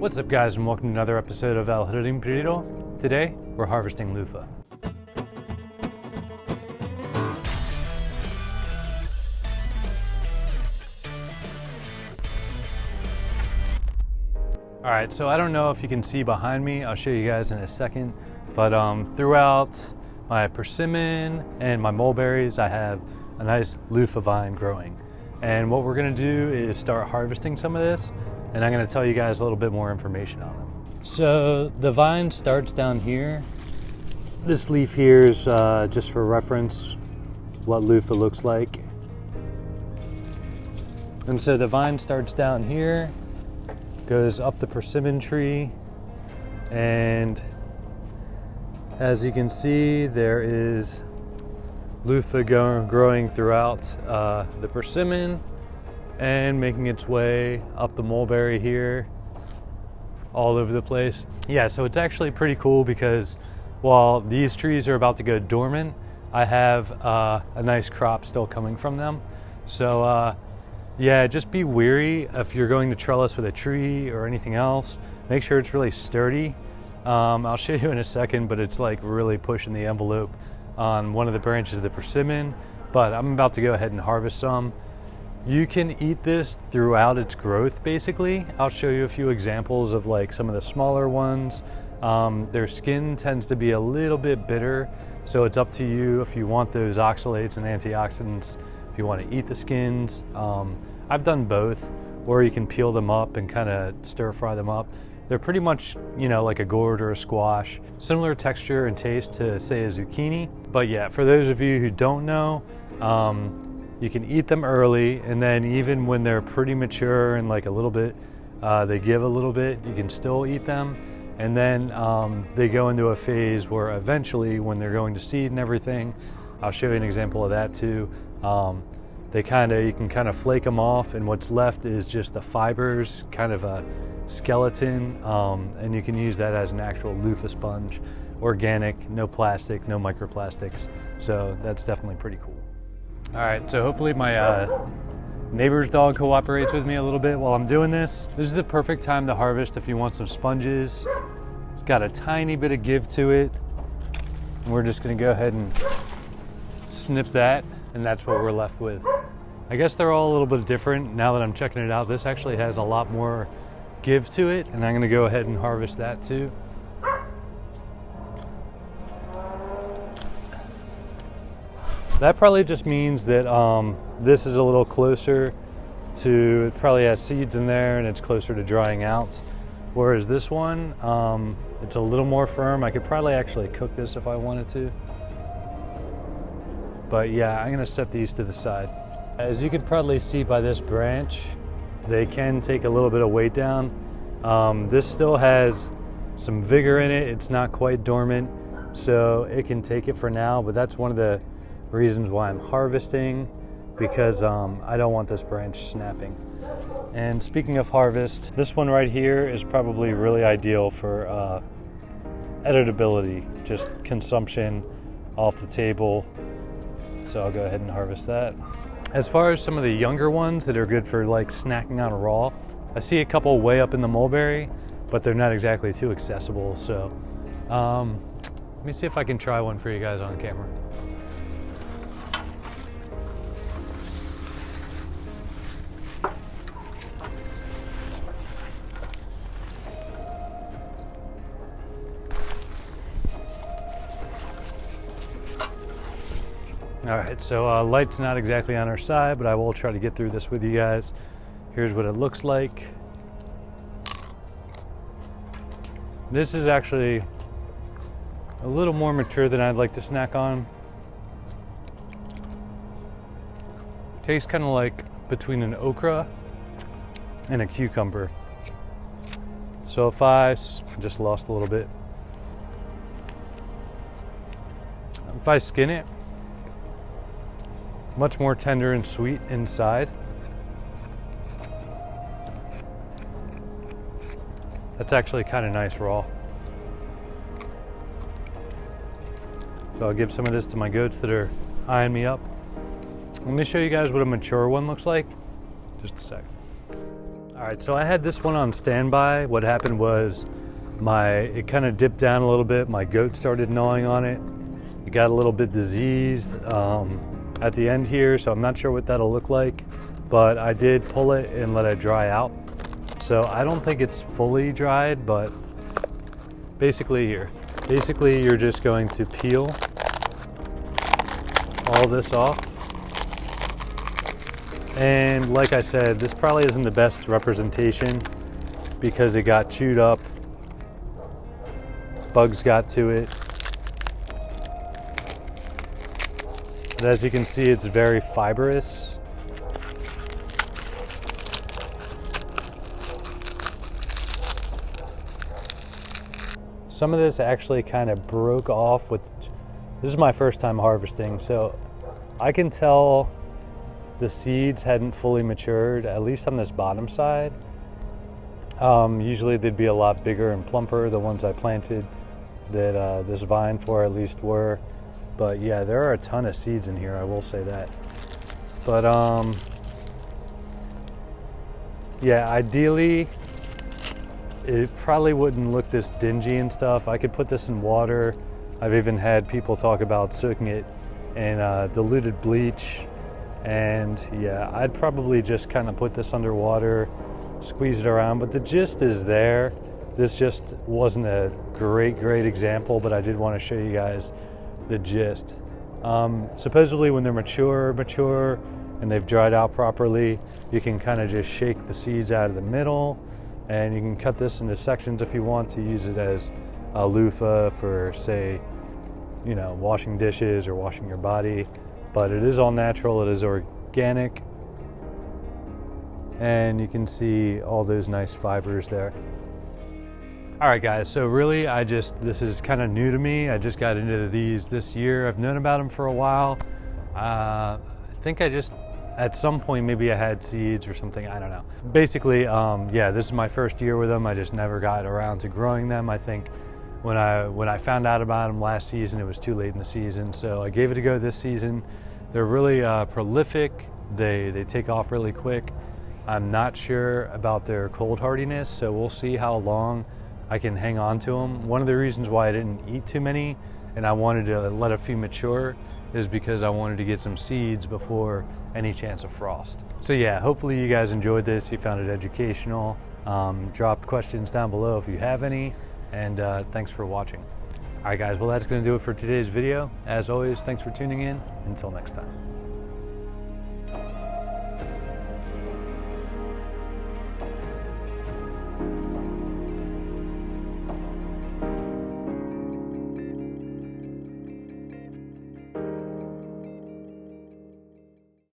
What's up guys, and welcome to another episode of El Jardín Perdido. Today, we're harvesting Luffa. Alright, so I don't know if you can see behind me, I'll show you guys in a second, but throughout my persimmon and my mulberries, I have a nice Luffa vine growing. And what we're gonna do is start harvesting some of this, and I'm gonna tell you guys a little bit more information on them. So the vine starts down here. This leaf here is just for reference, what Luffa looks like. And so the vine starts down here, goes up the persimmon tree, and as you can see, there is Luffa growing throughout the persimmon and making its way up the mulberry here, all over the place. Yeah, so it's actually pretty cool because while these trees are about to go dormant, I have a nice crop still coming from them. So yeah, just be wary if you're going to trellis with a tree or anything else. Make sure it's really sturdy. I'll show you in a second, but it's like really pushing the envelope on one of the branches of the persimmon. But I'm about to go ahead and harvest some. You can eat this throughout its growth, basically. I'll show you a few examples of like some of the smaller ones. Their skin tends to be a little bit bitter, so it's up to you if you want those oxalates and antioxidants, if you want to eat the skins. I've done both, or you can peel them up and kind of stir fry them up. They're pretty much, you know, like a gourd or a squash. Similar texture and taste to, say, a zucchini. But yeah, for those of you who don't know, you can eat them early, and then even when they're pretty mature and like a little bit, they give a little bit, you can still eat them. And then they go into a phase where eventually, when they're going to seed and everything, I'll show you an example of that too. You can kind of flake them off, and what's left is just the fibers, kind of a skeleton, and you can use that as an actual Luffa sponge. Organic, no plastic, no microplastics. So that's definitely pretty cool. All right, so hopefully my neighbor's dog cooperates with me a little bit while I'm doing this. This is the perfect time to harvest if you want some sponges. It's got a tiny bit of give to it. And we're just gonna go ahead and snip that, and that's what we're left with. I guess they're all a little bit different now that I'm checking it out. This actually has a lot more give to it, and I'm gonna go ahead and harvest that too. That probably just means that this is a little closer to, it probably has seeds in there and it's closer to drying out. Whereas this one, it's a little more firm. I could probably actually cook this if I wanted to. But yeah, I'm gonna set these to the side. As you can probably see by this branch, they can take a little bit of weight down. This still has some vigor in it. It's not quite dormant, so it can take it for now, but that's one of the reasons why I'm harvesting, because I don't want this branch snapping. And speaking of harvest, this one right here is probably really ideal for editability, just consumption off the table. So I'll go ahead and harvest that. As far as some of the younger ones that are good for like snacking on raw, I see a couple way up in the mulberry, but they're not exactly too accessible. So let me see if I can try one for you guys on camera. All right, so light's not exactly on our side, but I will try to get through this with you guys. Here's what it looks like. This is actually a little more mature than I'd like to snack on. Tastes kind of like between an okra and a cucumber. So if I just lost a little bit. If I skin it, much more tender and sweet inside. That's actually kind of nice raw. So I'll give some of this to my goats that are eyeing me up. Let me show you guys what a mature one looks like. Just a sec. All right, so I had this one on standby. What happened was it kind of dipped down a little bit. My goat started gnawing on it. It got a little bit diseased at the end here, so I'm not sure what that'll look like, but I did pull it and let it dry out. So I don't think it's fully dried, but basically you're just going to peel all this off. And like I said, this probably isn't the best representation because it got chewed up, bugs got to it. But as you can see, it's very fibrous. Some of this actually kind of broke off this is my first time harvesting, so I can tell the seeds hadn't fully matured, at least on this bottom side. Usually they'd be a lot bigger and plumper, the ones I planted that this vine for at least were. But yeah, there are a ton of seeds in here, I will say that. But yeah, ideally, it probably wouldn't look this dingy and stuff. I could put this in water. I've even had people talk about soaking it in diluted bleach. And yeah, I'd probably just kind of put this underwater, squeeze it around, but the gist is there. This just wasn't a great example, but I did want to show you guys the gist. Supposedly when they're mature and they've dried out properly, you can kind of just shake the seeds out of the middle, and you can cut this into sections if you want to use it as a loofah for, say, you know, washing dishes or washing your body. But it is all natural, it is organic, and you can see all those nice fibers there. All right guys, so really this is kind of new to me. I just got into these this year. I've known about them for a while. I think at some point maybe I had seeds or something, I don't know. Basically, yeah, this is my first year with them. I just never got around to growing them. I think when I found out about them last season, it was too late in the season, so I gave it a go this season. They're really prolific. They take off really quick. I'm not sure about their cold hardiness, so we'll see how long I can hang on to them. One of the reasons why I didn't eat too many and I wanted to let a few mature is because I wanted to get some seeds before any chance of frost. So yeah, hopefully you guys enjoyed this. You found it educational. Drop questions down below if you have any, and thanks for watching. All right guys, well that's gonna do it for today's video. As always, thanks for tuning in. Until next time.